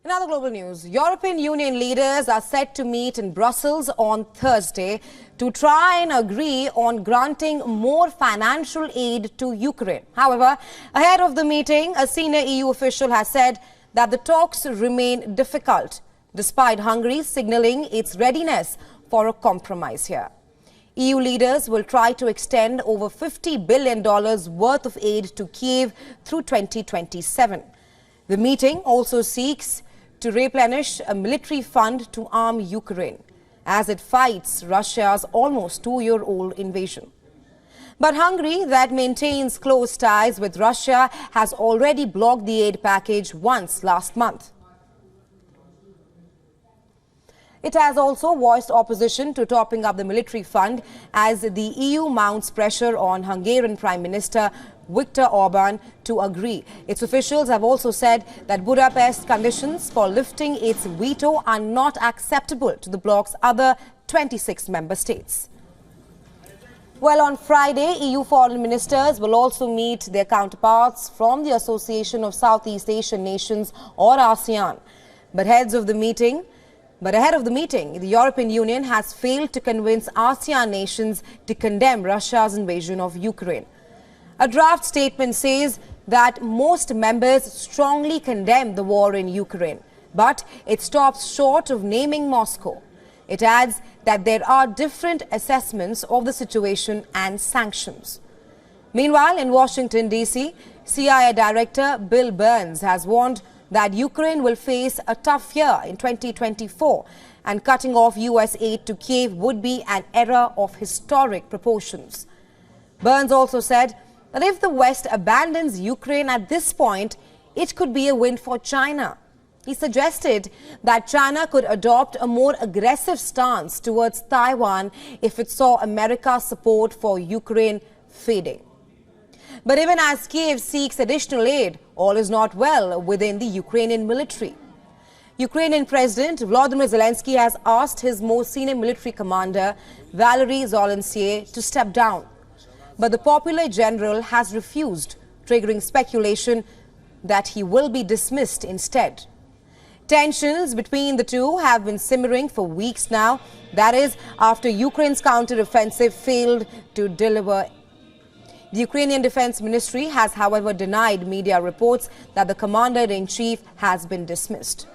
In other global news, European Union leaders are set to meet in Brussels on Thursday to try and agree on granting more financial aid to Ukraine. However, ahead of the meeting, a senior EU official has said that the talks remain difficult, despite Hungary signalling its readiness for a compromise here. EU leaders will try to extend over $50 billion worth of aid to Kyiv through 2027. The meeting also seeks to replenish a military fund to arm Ukraine as it fights Russia's almost two-year-old invasion. But Hungary, that maintains close ties with Russia, has already blocked the aid package once last month. It has also voiced opposition to topping up the military fund as the EU mounts pressure on Hungarian Prime Minister Viktor Orban to agree. Its officials have also said that Budapest's conditions for lifting its veto are not acceptable to the bloc's other 26 member states. Well, on Friday, EU foreign ministers will also meet their counterparts from the Association of Southeast Asian Nations, or ASEAN. But ahead of the meeting, the European Union has failed to convince ASEAN nations to condemn Russia's invasion of Ukraine. A draft statement says that most members strongly condemn the war in Ukraine, but it stops short of naming Moscow. It adds that there are different assessments of the situation and sanctions. Meanwhile, in Washington, D.C., CIA Director Bill Burns has warned that Ukraine will face a tough year in 2024, and cutting off U.S. aid to Kyiv would be an error of historic proportions. Burns also said that if the West abandons Ukraine at this point, it could be a win for China. He suggested that China could adopt a more aggressive stance towards Taiwan if it saw America's support for Ukraine fading. But even as Kyiv seeks additional aid, all is not well within the Ukrainian military. Ukrainian President Volodymyr Zelensky has asked his most senior military commander, Valery Zolensky, to step down. But the popular general has refused, triggering speculation that he will be dismissed instead. Tensions between the two have been simmering for weeks now. That is, after Ukraine's counter-offensive failed to deliver. The Ukrainian Defense Ministry has, however, denied media reports that the commander-in-chief has been dismissed.